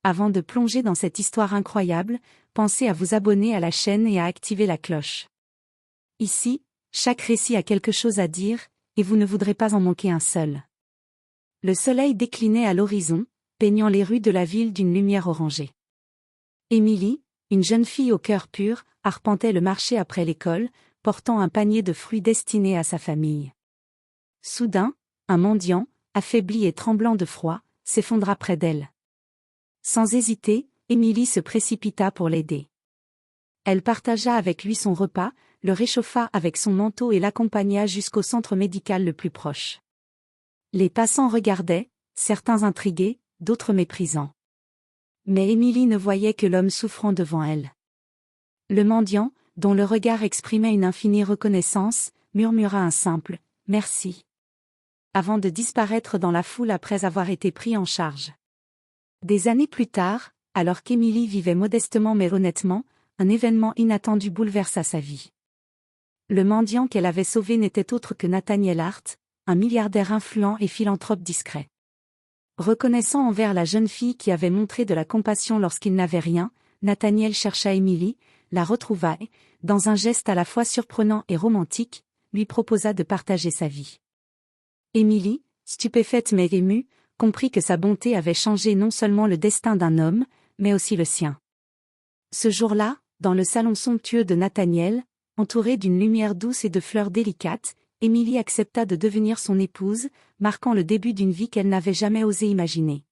Avant de plonger dans cette histoire incroyable, pensez à vous abonner à la chaîne et à activer la cloche. Ici, chaque récit a quelque chose à dire, et vous ne voudrez pas en manquer un seul. Le soleil déclinait à l'horizon, peignant les rues de la ville d'une lumière orangée. Émilie, une jeune fille au cœur pur, arpentait le marché après l'école, portant un panier de fruits destiné à sa famille. Soudain, un mendiant, affaibli et tremblant de froid, s'effondra près d'elle. Sans hésiter, Émilie se précipita pour l'aider. Elle partagea avec lui son repas, le réchauffa avec son manteau et l'accompagna jusqu'au centre médical le plus proche. Les passants regardaient, certains intrigués, d'autres méprisants. Mais Émilie ne voyait que l'homme souffrant devant elle. Le mendiant, dont le regard exprimait une infinie reconnaissance, murmura un simple « merci » avant de disparaître dans la foule après avoir été pris en charge. Des années plus tard, alors qu'Émilie vivait modestement mais honnêtement, un événement inattendu bouleversa sa vie. Le mendiant qu'elle avait sauvé n'était autre que Nathaniel Hart, un milliardaire influent et philanthrope discret. Reconnaissant envers la jeune fille qui avait montré de la compassion lorsqu'il n'avait rien, Nathaniel chercha Émilie, la retrouva et, dans un geste à la fois surprenant et romantique, lui proposa de partager sa vie. Émilie, stupéfaite mais émue, comprit que sa bonté avait changé non seulement le destin d'un homme, mais aussi le sien. Ce jour-là, dans le salon somptueux de Nathaniel, entourée d'une lumière douce et de fleurs délicates, Émilie accepta de devenir son épouse, marquant le début d'une vie qu'elle n'avait jamais osé imaginer.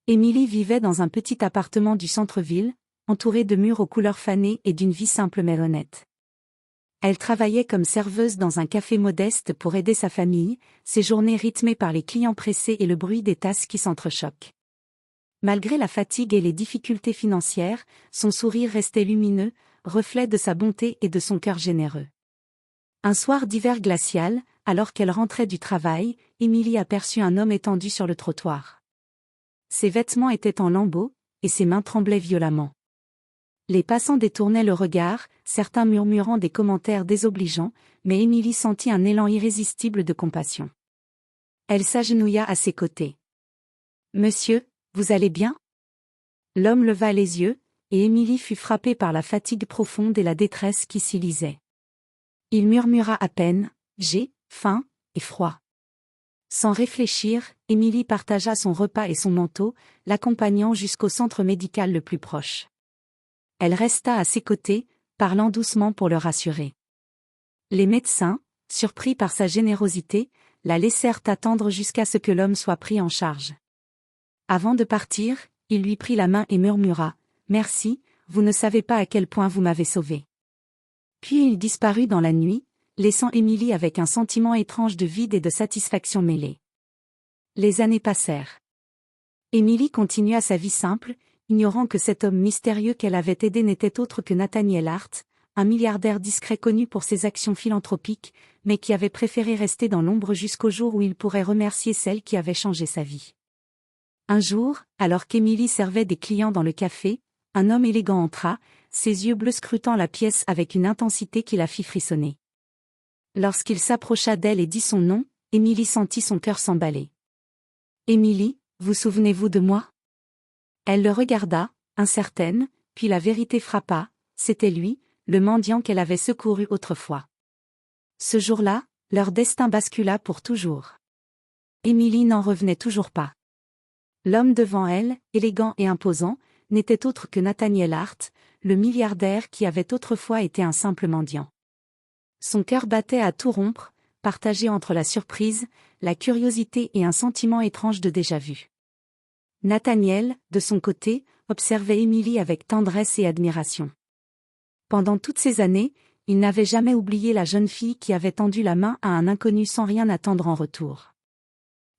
Émilie vivait dans un petit appartement du centre-ville, entourée de murs aux couleurs fanées et d'une vie simple mais honnête. Elle travaillait comme serveuse dans un café modeste pour aider sa famille, ses journées rythmées par les clients pressés et le bruit des tasses qui s'entrechoquent. Malgré la fatigue et les difficultés financières, son sourire restait lumineux, reflet de sa bonté et de son cœur généreux. Un soir d'hiver glacial, alors qu'elle rentrait du travail, Émilie aperçut un homme étendu sur le trottoir. Ses vêtements étaient en lambeaux, et ses mains tremblaient violemment. Les passants détournaient le regard, certains murmurant des commentaires désobligeants, mais Émilie sentit un élan irrésistible de compassion. Elle s'agenouilla à ses côtés. « Monsieur, vous allez bien ?» L'homme leva les yeux, et Émilie fut frappée par la fatigue profonde et la détresse qui s'y lisait. Il murmura à peine « J'ai faim et froid ». Sans réfléchir, Émilie partagea son repas et son manteau, l'accompagnant jusqu'au centre médical le plus proche. Elle resta à ses côtés, parlant doucement pour le rassurer. Les médecins, surpris par sa générosité, la laissèrent attendre jusqu'à ce que l'homme soit pris en charge. Avant de partir, il lui prit la main et murmura « Merci, vous ne savez pas à quel point vous m'avez sauvée. » Puis il disparut dans la nuit, laissant Émilie avec un sentiment étrange de vide et de satisfaction mêlée. Les années passèrent. Émilie continua sa vie simple, ignorant que cet homme mystérieux qu'elle avait aidé n'était autre que Nathaniel Hart, un milliardaire discret connu pour ses actions philanthropiques, mais qui avait préféré rester dans l'ombre jusqu'au jour où il pourrait remercier celle qui avait changé sa vie. Un jour, alors qu'Émilie servait des clients dans le café, un homme élégant entra, ses yeux bleus scrutant la pièce avec une intensité qui la fit frissonner. Lorsqu'il s'approcha d'elle et dit son nom, Émilie sentit son cœur s'emballer. « Émilie, vous souvenez-vous de moi ?» Elle le regarda, incertaine, puis la vérité frappa, c'était lui, le mendiant qu'elle avait secouru autrefois. Ce jour-là, leur destin bascula pour toujours. Émilie n'en revenait toujours pas. L'homme devant elle, élégant et imposant, n'était autre que Nathaniel Hart, le milliardaire qui avait autrefois été un simple mendiant. Son cœur battait à tout rompre, partagé entre la surprise, la curiosité et un sentiment étrange de déjà-vu. Nathaniel, de son côté, observait Émilie avec tendresse et admiration. Pendant toutes ces années, il n'avait jamais oublié la jeune fille qui avait tendu la main à un inconnu sans rien attendre en retour.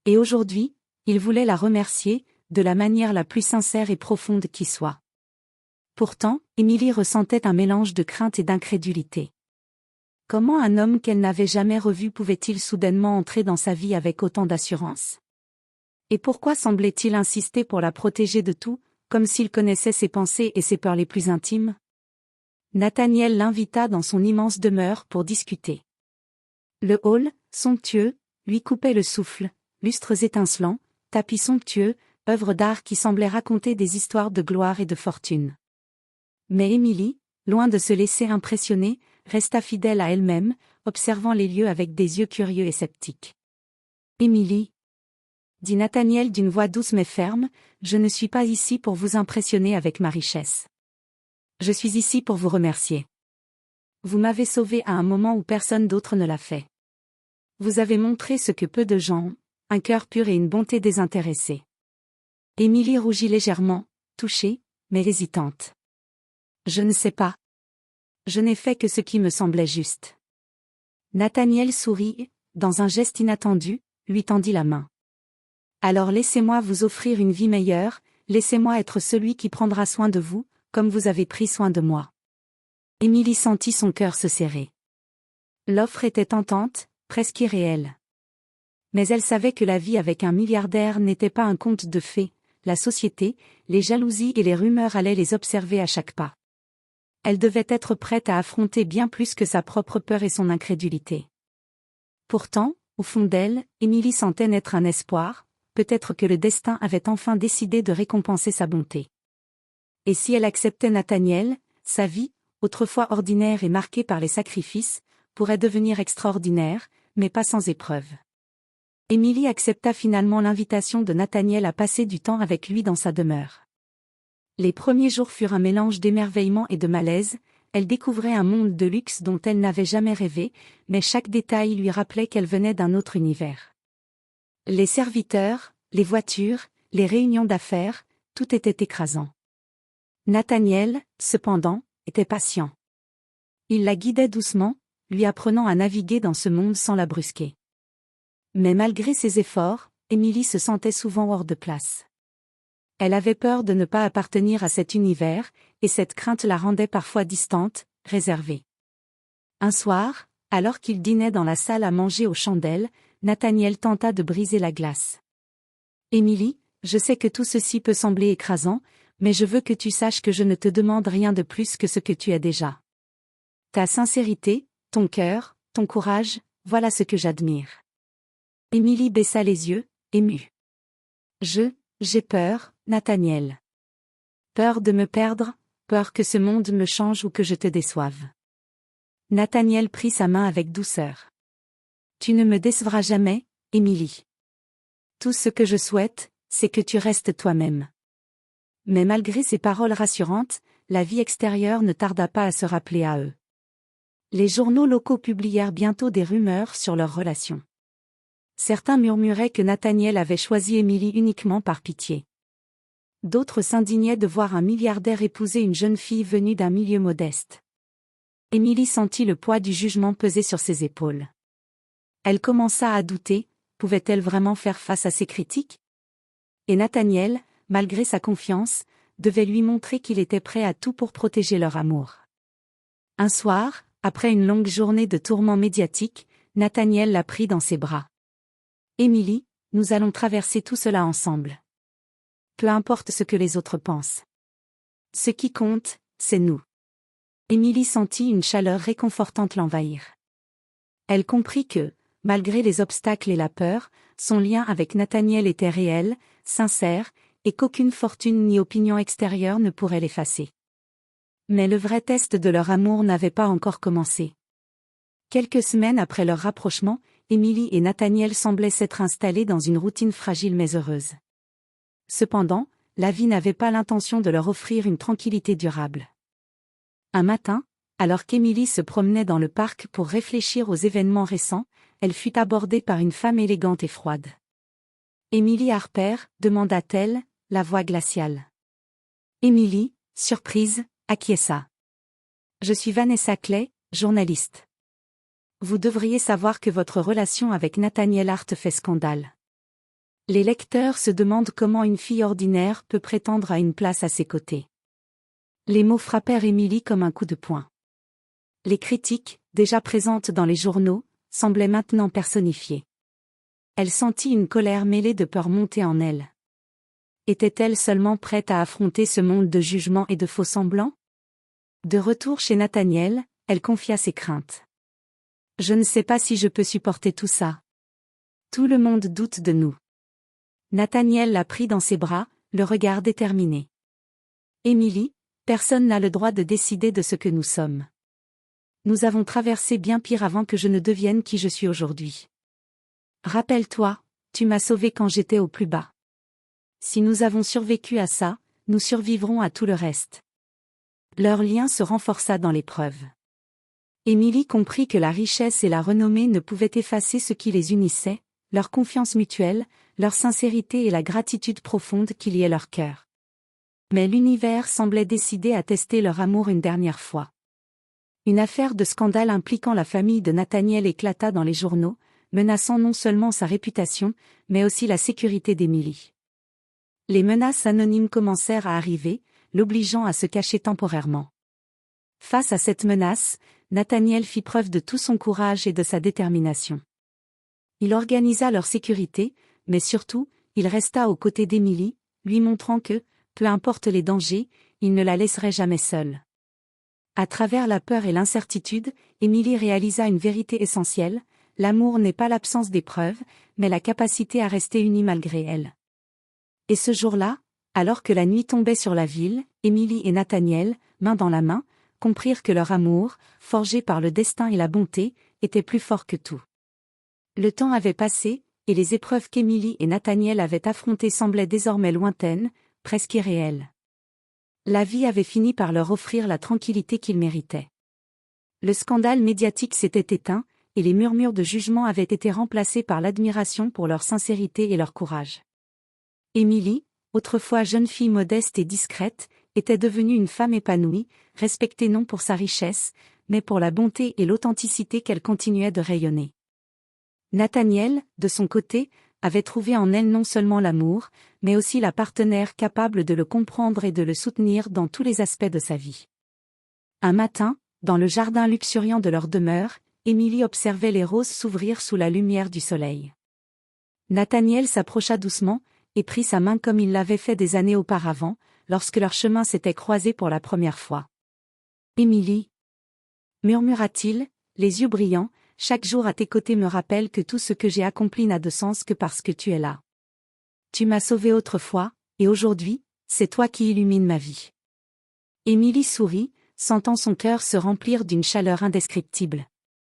Et aujourd'hui, il voulait la remercier, de la manière la plus sincère et profonde qui soit. Pourtant, Émilie ressentait un mélange de crainte et d'incrédulité. Comment un homme qu'elle n'avait jamais revu pouvait-il soudainement entrer dans sa vie avec autant d'assurance ? Et pourquoi semblait-il insister pour la protéger de tout, comme s'il connaissait ses pensées et ses peurs les plus intimes ? Nathaniel l'invita dans son immense demeure pour discuter. Le hall, somptueux, lui coupait le souffle, lustres étincelants, tapis somptueux, œuvre d'art qui semblait raconter des histoires de gloire et de fortune. Mais Émilie, loin de se laisser impressionner, resta fidèle à elle-même, observant les lieux avec des yeux curieux et sceptiques. « Émilie, dit Nathaniel d'une voix douce mais ferme, je ne suis pas ici pour vous impressionner avec ma richesse. Je suis ici pour vous remercier. Vous m'avez sauvée à un moment où personne d'autre ne l'a fait. Vous avez montré ce que peu de gens ont, un cœur pur et une bonté désintéressée. » Émilie rougit légèrement, touchée, mais hésitante. « Je ne sais pas. Je n'ai fait que ce qui me semblait juste. » Nathaniel sourit et, dans un geste inattendu, lui tendit la main. « Alors laissez-moi vous offrir une vie meilleure, laissez-moi être celui qui prendra soin de vous, comme vous avez pris soin de moi. » Émilie sentit son cœur se serrer. L'offre était tentante, presque irréelle. Mais elle savait que la vie avec un milliardaire n'était pas un conte de fées, la société, les jalousies et les rumeurs allaient les observer à chaque pas. Elle devait être prête à affronter bien plus que sa propre peur et son incrédulité. Pourtant, au fond d'elle, Émilie sentait naître un espoir, peut-être que le destin avait enfin décidé de récompenser sa bonté. Et si elle acceptait Nathaniel, sa vie, autrefois ordinaire et marquée par les sacrifices, pourrait devenir extraordinaire, mais pas sans épreuve. Émilie accepta finalement l'invitation de Nathaniel à passer du temps avec lui dans sa demeure. Les premiers jours furent un mélange d'émerveillement et de malaise, elle découvrait un monde de luxe dont elle n'avait jamais rêvé, mais chaque détail lui rappelait qu'elle venait d'un autre univers. Les serviteurs, les voitures, les réunions d'affaires, tout était écrasant. Nathaniel, cependant, était patient. Il la guidait doucement, lui apprenant à naviguer dans ce monde sans la brusquer. Mais malgré ses efforts, Émilie se sentait souvent hors de place. Elle avait peur de ne pas appartenir à cet univers, et cette crainte la rendait parfois distante, réservée. Un soir, alors qu'il dînait dans la salle à manger aux chandelles, Nathaniel tenta de briser la glace. « Émilie, je sais que tout ceci peut sembler écrasant, mais je veux que tu saches que je ne te demande rien de plus que ce que tu as déjà. Ta sincérité, ton cœur, ton courage, voilà ce que j'admire. » Émilie baissa les yeux, émue. « J'ai peur, Nathaniel. Peur de me perdre, peur que ce monde me change ou que je te déçoive. » Nathaniel prit sa main avec douceur. « Tu ne me décevras jamais, Émilie. Tout ce que je souhaite, c'est que tu restes toi-même. » Mais malgré ces paroles rassurantes, la vie extérieure ne tarda pas à se rappeler à eux. Les journaux locaux publièrent bientôt des rumeurs sur leur relation. Certains murmuraient que Nathaniel avait choisi Émilie uniquement par pitié. D'autres s'indignaient de voir un milliardaire épouser une jeune fille venue d'un milieu modeste. Émilie sentit le poids du jugement peser sur ses épaules. Elle commença à douter, pouvait-elle vraiment faire face à ces critiques? Et Nathaniel, malgré sa confiance, devait lui montrer qu'il était prêt à tout pour protéger leur amour. Un soir, après une longue journée de tourments médiatiques, Nathaniel la prit dans ses bras. « Émilie, nous allons traverser tout cela ensemble. Peu importe ce que les autres pensent. Ce qui compte, c'est nous. » Émilie sentit une chaleur réconfortante l'envahir. Elle comprit que, malgré les obstacles et la peur, son lien avec Nathaniel était réel, sincère, et qu'aucune fortune ni opinion extérieure ne pourrait l'effacer. Mais le vrai test de leur amour n'avait pas encore commencé. Quelques semaines après leur rapprochement, Émilie et Nathaniel semblaient s'être installés dans une routine fragile mais heureuse. Cependant, la vie n'avait pas l'intention de leur offrir une tranquillité durable. Un matin, alors qu'Émilie se promenait dans le parc pour réfléchir aux événements récents, elle fut abordée par une femme élégante et froide. « Émilie Harper » demanda-t-elle, la voix glaciale. Émilie, surprise, acquiesça. « Je suis Vanessa Clay, journaliste. Vous devriez savoir que votre relation avec Nathaniel Hart fait scandale. Les lecteurs se demandent comment une fille ordinaire peut prétendre à une place à ses côtés. » Les mots frappèrent Émilie comme un coup de poing. Les critiques, déjà présentes dans les journaux, semblaient maintenant personnifiées. Elle sentit une colère mêlée de peur monter en elle. Était-elle seulement prête à affronter ce monde de jugement et de faux-semblants? De retour chez Nathaniel, elle confia ses craintes. « Je ne sais pas si je peux supporter tout ça. Tout le monde doute de nous. » Nathaniel la prit dans ses bras, le regard déterminé. Émilie, personne n'a le droit de décider de ce que nous sommes. Nous avons traversé bien pire avant que je ne devienne qui je suis aujourd'hui. Rappelle-toi, tu m'as sauvée quand j'étais au plus bas. Si nous avons survécu à ça, nous survivrons à tout le reste. Leur lien se renforça dans l'épreuve. Émilie comprit que la richesse et la renommée ne pouvaient effacer ce qui les unissait, leur confiance mutuelle, leur sincérité et la gratitude profonde qui liait leur cœur. Mais l'univers semblait décidé à tester leur amour une dernière fois. Une affaire de scandale impliquant la famille de Nathaniel éclata dans les journaux, menaçant non seulement sa réputation, mais aussi la sécurité d'Émilie. Les menaces anonymes commencèrent à arriver, l'obligeant à se cacher temporairement. Face à cette menace, Nathaniel fit preuve de tout son courage et de sa détermination. Il organisa leur sécurité, mais surtout, il resta aux côtés d'Émilie, lui montrant que, peu importe les dangers, il ne la laisserait jamais seule. À travers la peur et l'incertitude, Émilie réalisa une vérité essentielle: l'amour n'est pas l'absence d'épreuves, mais la capacité à rester unie malgré elles. Et ce jour-là, alors que la nuit tombait sur la ville, Émilie et Nathaniel, main dans la main, comprirent que leur amour, forgé par le destin et la bonté, était plus fort que tout. Le temps avait passé, et les épreuves qu'Émilie et Nathaniel avaient affrontées semblaient désormais lointaines, presque irréelles. La vie avait fini par leur offrir la tranquillité qu'ils méritaient. Le scandale médiatique s'était éteint, et les murmures de jugement avaient été remplacés par l'admiration pour leur sincérité et leur courage. Émilie, autrefois jeune fille modeste et discrète, était devenue une femme épanouie, respectée non pour sa richesse, mais pour la bonté et l'authenticité qu'elle continuait de rayonner. Nathaniel, de son côté, avait trouvé en elle non seulement l'amour, mais aussi la partenaire capable de le comprendre et de le soutenir dans tous les aspects de sa vie. Un matin, dans le jardin luxuriant de leur demeure, Émilie observait les roses s'ouvrir sous la lumière du soleil. Nathaniel s'approcha doucement, et prit sa main comme il l'avait fait des années auparavant, lorsque leurs chemins s'étaient croisés pour la première fois. « Émilie » murmura-t-il, les yeux brillants, « chaque jour à tes côtés me rappelle que tout ce que j'ai accompli n'a de sens que parce que tu es là. Tu m'as sauvée autrefois, et aujourd'hui, c'est toi qui illumines ma vie. » Émilie sourit, sentant son cœur se remplir d'une chaleur indescriptible.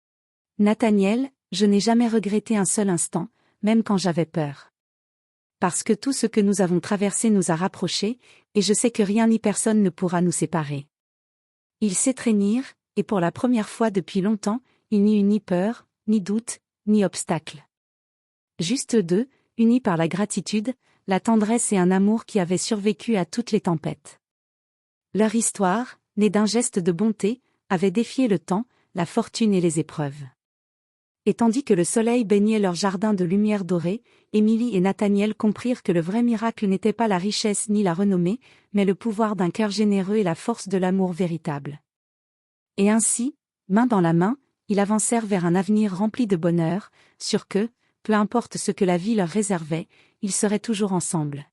« Nathaniel, je n'ai jamais regretté un seul instant, même quand j'avais peur. Parce que tout ce que nous avons traversé nous a rapprochés, et je sais que rien ni personne ne pourra nous séparer. » Ils s'étreignirent, et pour la première fois depuis longtemps, il n'y eut ni peur, ni doute, ni obstacle. Juste eux deux, unis par la gratitude, la tendresse et un amour qui avaient survécu à toutes les tempêtes. Leur histoire, née d'un geste de bonté, avait défié le temps, la fortune et les épreuves. Et tandis que le soleil baignait leur jardin de lumière dorée, Émilie et Nathaniel comprirent que le vrai miracle n'était pas la richesse ni la renommée, mais le pouvoir d'un cœur généreux et la force de l'amour véritable. Et ainsi, main dans la main, ils avancèrent vers un avenir rempli de bonheur, sûrs que, peu importe ce que la vie leur réservait, ils seraient toujours ensemble.